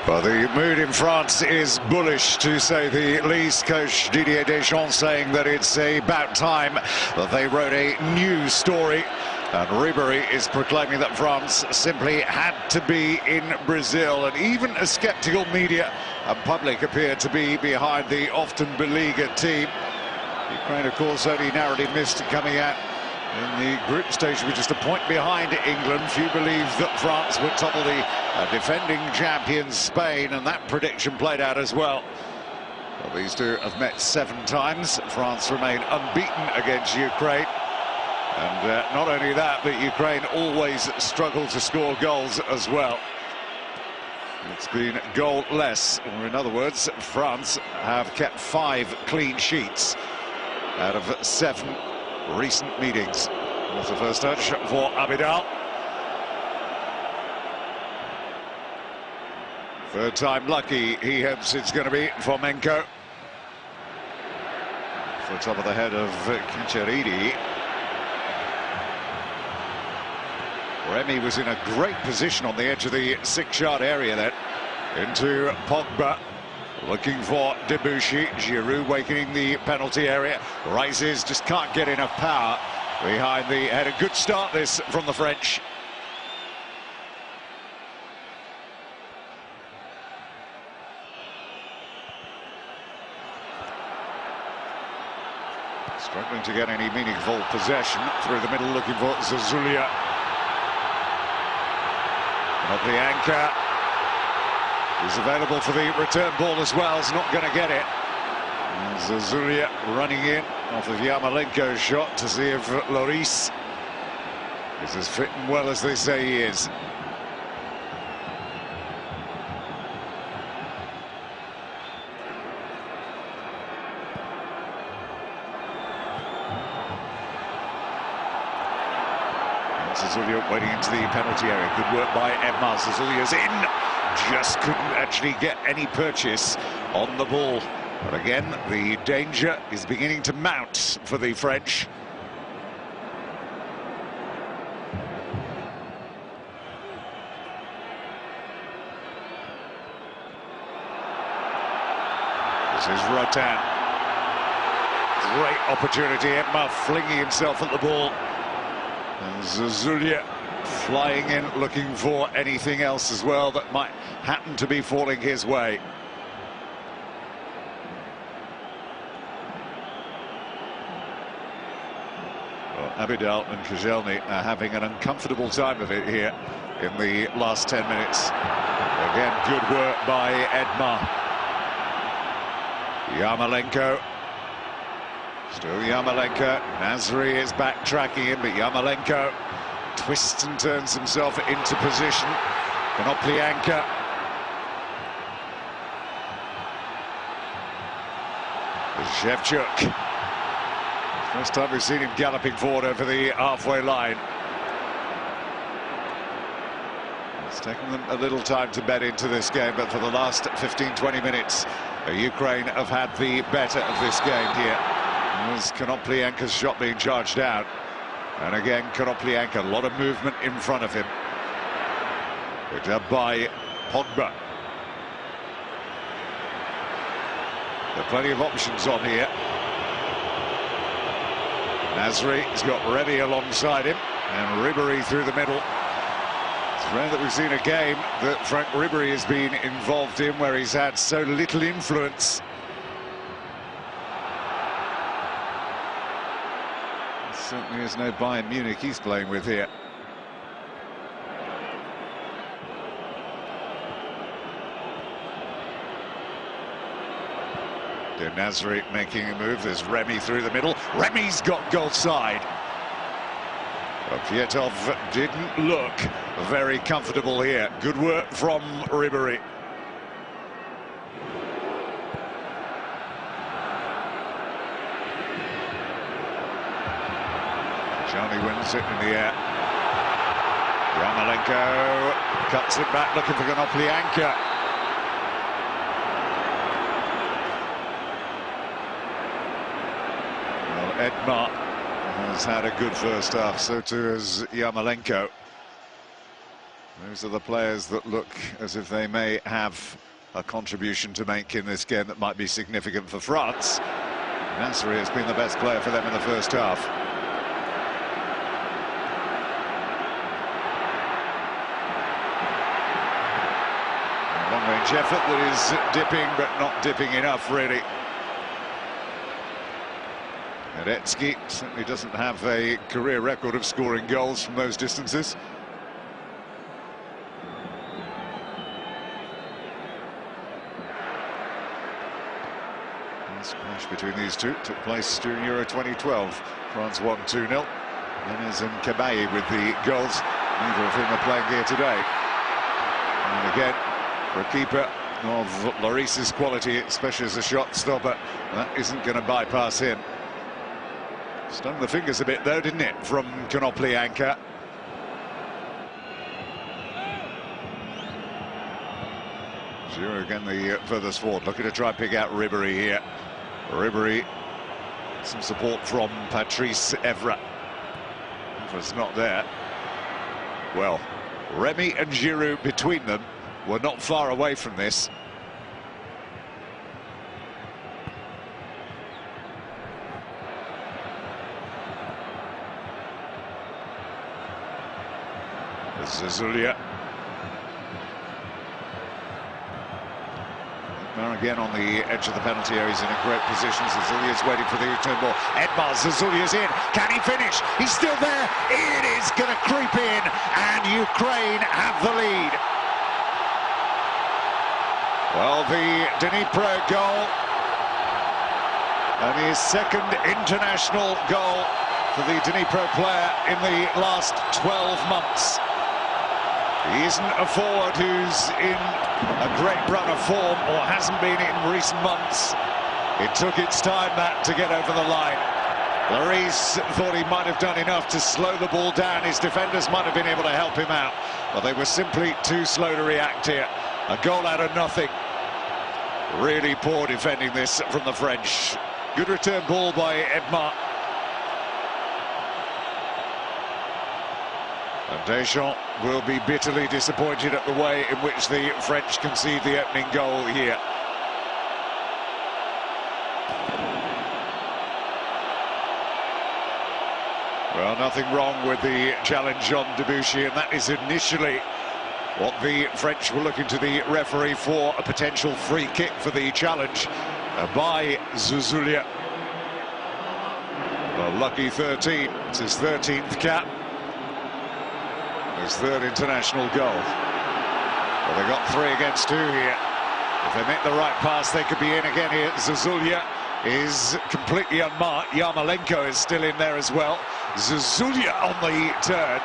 Well, the mood in France is bullish, to say the least. Coach Didier Deschamps saying that it's about time that they wrote a new story. And Ribéry is proclaiming that France simply had to be in Brazil. And even a sceptical media and public appear to be behind the often beleaguered team. Ukraine, of course, only narrowly missed coming out in the group stage with just a point behind England. Few believe that France would topple the defending champions Spain, and that prediction played out as well. Well, these two have met 7 times. France remain unbeaten against Ukraine. And not only that, but Ukraine always struggle to score goals as well. It's been goal-less, or in other words, France have kept 5 clean sheets out of 7 recent meetings. That's the first touch for Abidal. Third time lucky, he hopes it's going to be for Menko. For top of the head of Kicharidi. Remy was in a great position on the edge of the 6-yard area then. Into Pogba. Looking for Debuchy. Giroud wakening the penalty area. Rises, just can't get enough power behind the head. A good start this from the French. Struggling to get any meaningful possession. Through the middle looking for Zazoulia. Oplianka is available for the return ball as well. Is not going to get it. And Zazoulia running in off of Yarmolenko's shot to see if Lloris is as fit and well as they say he is. Zazoulia waiting into the penalty area. Good work by Edmar. Zazoulia's in. Just couldn't actually get any purchase on the ball. But again, the danger is beginning to mount for the French. This is Rotin. Great opportunity. Edmar flinging himself at the ball. And Zazoulia flying in, looking for anything else as well that might happen to be falling his way. Well, Abidal and Koscielny are having an uncomfortable time of it here in the last 10 minutes. Again, good work by Edmar. Yarmolenko. Still Yarmolenko. Nasri is backtracking him, but Yarmolenko twists and turns himself into position. Konoplyanka. Shevchuk. First time we've seen him galloping forward over the halfway line. It's taken them a little time to bed into this game, but for the last 15-20 minutes, Ukraine have had the better of this game here. There's Konoplyanka's shot being charged out. And again, Konoplyanka, a lot of movement in front of him. Picked up by Pogba. There are plenty of options on here. Nasri has got Remy alongside him, and Ribéry through the middle. It's rare that we've seen a game that Franck Ribéry has been involved in where he's had so little influence. Certainly is no Bayern Munich he's playing with here. De Nasri making a move. There's Remy through the middle. Remy's got goal side. But Pietov didn't look very comfortable here. Good work from Ribéry. Johnny wins it in the air. Yarmolenko cuts it back, looking for Konoplyanka. Well, Edmar has had a good first half, so too has Yarmolenko. Those are the players that look as if they may have a contribution to make in this game that might be significant for France. Nasri has been the best player for them in the first half. A long-range effort that is dipping, but not dipping enough, really. Radetzky certainly doesn't have a career record of scoring goals from those distances. This clash between these two took place during Euro 2012. France won 2-0. Yanez and Cabaye with the goals. Neither of whom are playing here today. And again, for a keeper of Lloris's quality, especially as a shot stopper, that isn't going to bypass him. Stung the fingers a bit though, didn't it, from Konoplyanka. Giroud again the furthest forward, looking to try and pick out Ribéry here. Ribéry, some support from Patrice Evra. Evra's not there. Well, Remy and Giroud between them were not far away from this. Zazoulia. Now again on the edge of the penalty area, he's in a great position. Zazoulia's waiting for the return ball. Edmar, Zazoulia's in. Can he finish? He's still there. It is going to creep in, and Ukraine have the lead. Well, the Dnipro goal, and his second international goal for the Dnipro player in the last 12 months. He isn't a forward who's in a great run of form, or hasn't been in recent months. It took its time, that, to get over the line. Lloris thought he might have done enough to slow the ball down. His defenders might have been able to help him out, but they were simply too slow to react here. A goal out of nothing. Really poor defending this from the French. Good return ball by Edmar. And Deschamps will be bitterly disappointed at the way in which the French concede the opening goal here. Well, nothing wrong with the challenge on Debuchy, and that is initially what the French were looking to the referee for, a potential free kick for the challenge by Zazoulia. A lucky 13, it's his 13th cap. His third international goal. Well, they got 3 against 2 here. If they make the right pass, they could be in again here. Zazoulia is completely unmarked. Yarmolenko is still in there as well. Zazoulia on the turn.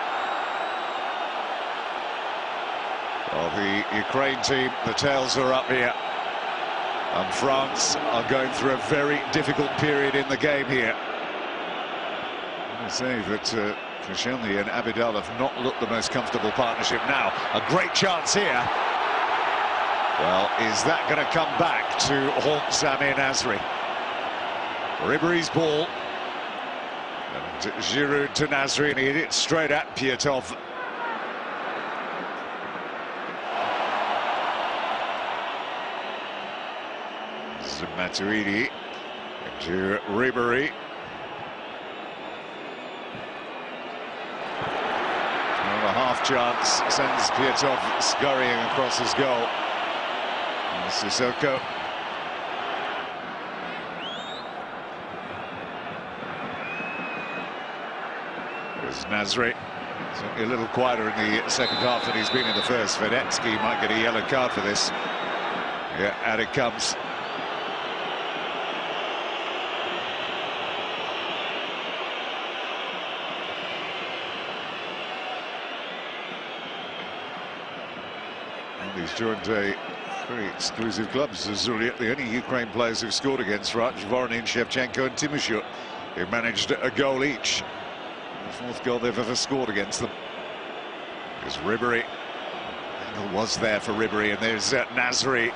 Well, the Ukraine team, the tails are up here. And France are going through a very difficult period in the game here. I say that Koscielny and Abidal have not looked the most comfortable partnership now. A great chance here. Well, is that going to come back to haunt Samir Nasri? Ribéry's ball. And Giroud to Nasri, and he hit it straight at Piatov. Matuidi to Ribéry. A half chance sends Piatov scurrying across his goal. And Sissoko. There's Nasri. Certainly a little quieter in the second half than he's been in the first. Radetzky might get a yellow card for this. Yeah, out it comes. He's joined a very exclusive club, Zazoulia, the only Ukraine players who've scored against France, Voronin, Shevchenko and Timoshuk, who managed a goal each. The 4th goal they've ever scored against them. There's Ribéry. Angle was there for Ribéry, and there's Nasri.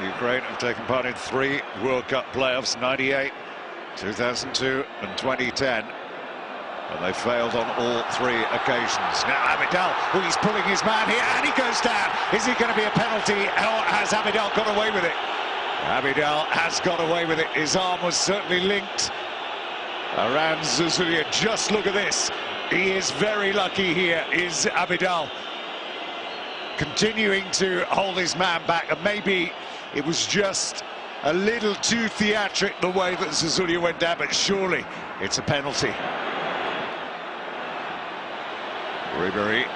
Ukraine have taken part in 3 World Cup playoffs, 98, 2002 and 2010. And they failed on all 3 occasions. Now Abidal, oh, he's pulling his man here, and he goes down. Is he going to be a penalty, or has Abidal got away with it? Abidal has got away with it. His arm was certainly linked around Zozulya. Just look at this. He is very lucky here, is Abidal. Continuing to hold his man back, and maybe it was just a little too theatric the way that Zozulya went down, but surely it's a penalty. Ribery.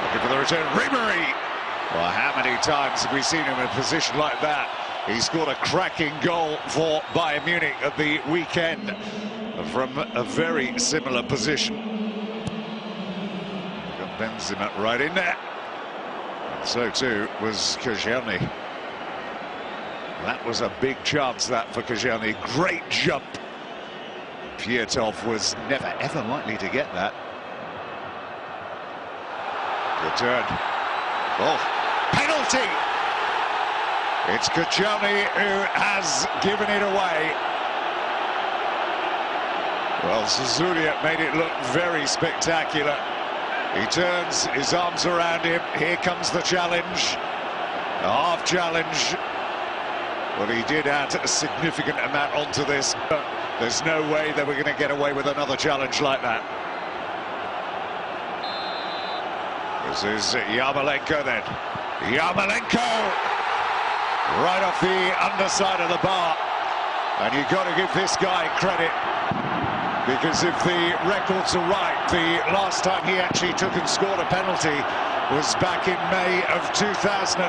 Looking for the return. Ribery! Well, how many times have we seen him in a position like that? He scored a cracking goal for Bayern Munich at the weekend from a very similar position. Got Benzema right in there. And so too was Koscielny. That was a big chance, that, for Koscielny. Great jump. Piatov was never, ever likely to get that. Return. Oh, penalty! It's Koscielny who has given it away. Well, Zozulya made it look very spectacular. He turns his arms around him. Here comes the challenge. A half challenge. Well, he did add a significant amount onto this, but there's no way that we're going to get away with another challenge like that. This is Yarmolenko then. Yarmolenko! Right off the underside of the bar. And you've got to give this guy credit, because if the records are right, the last time he actually took and scored a penalty was back in May of 2008.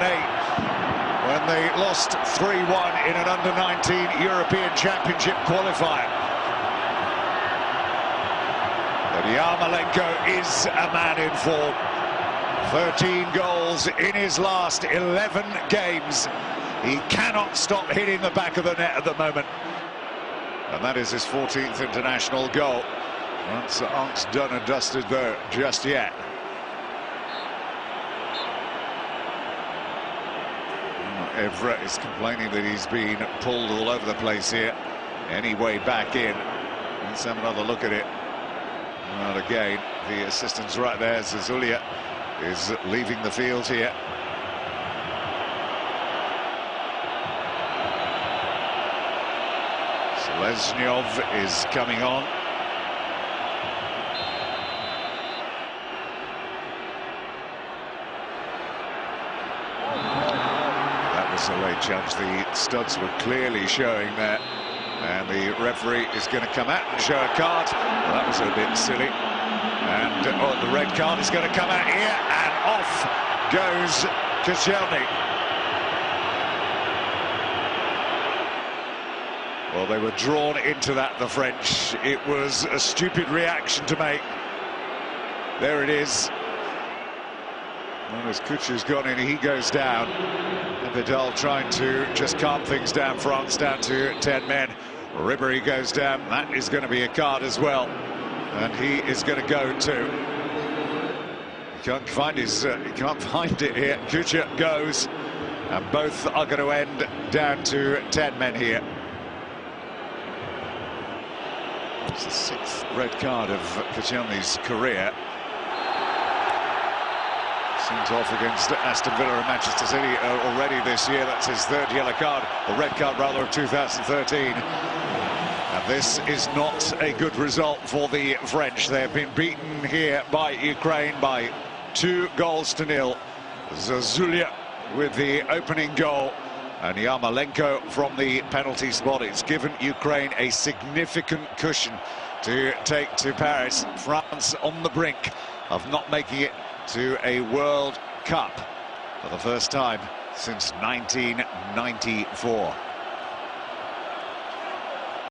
When they lost 3-1 in an under-19 European Championship qualifier. But Yarmolenko is a man in form. 13 goals in his last 11 games. He cannot stop hitting the back of the net at the moment. And that is his 14th international goal. Once aren't done and dusted though just yet. Evra is complaining that he's been pulled all over the place here. Any way back in. Let's have another look at it. And again, the assistant's right there. Zozulya is leaving the field here. Seleznyov is coming on. A late challenge. The studs were clearly showing there, and the referee is going to come out and show a card. Well, that was a bit silly, and the red card is going to come out here, and off goes Koscielny. Well, they were drawn into that, the French. It was a stupid reaction to make. There it is. Well, as Kuchar's gone in, he goes down. Abidal trying to just calm things down. France down to 10 men. Ribery goes down. That is going to be a card as well, and he is going to go too. He can't find his. He can't find it here. Kuchar goes, and both are going to end down to 10 men here. It's the 6th red card of Koscielny's career. Seems off against Aston Villa and Manchester City already this year. That's his 3rd yellow card, or red card rather, of 2013. And this is not a good result for the French. They have been beaten here by Ukraine by 2-0. Zozulya with the opening goal, and Yarmolenko from the penalty spot. It's given Ukraine a significant cushion to take to Paris. France on the brink of not making it to a World Cup for the first time since 1994.